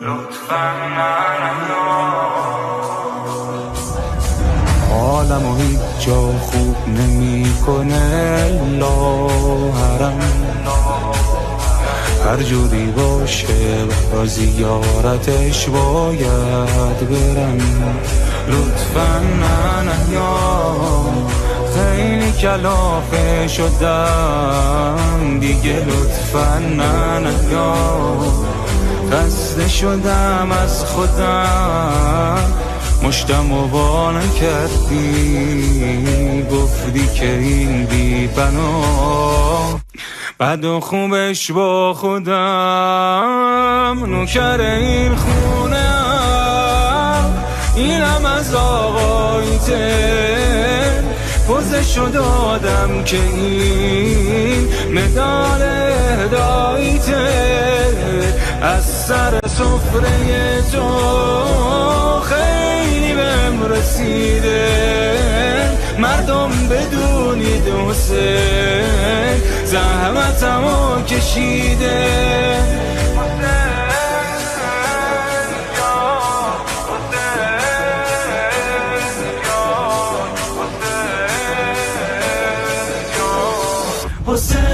لطفاً حالمو هیچ جا خوب نمیکنه لاهرم، هر جوری باشه با زیارتش باید برم. لطفاً نه یا خیلی کلافه شدم دیگه، لطفاً نه یا خسته شدم از خودم، مشتم و با نکردی، گفتی که این بی بنا بد و خوبش با خودم، نوکر این خونه اینم از آقایته، پوزشو دادم که این مدال هدایته، از سر سفره تو خیلی بهم رسیده، مردم بدونید حسین زحمتمو کشیده. حسین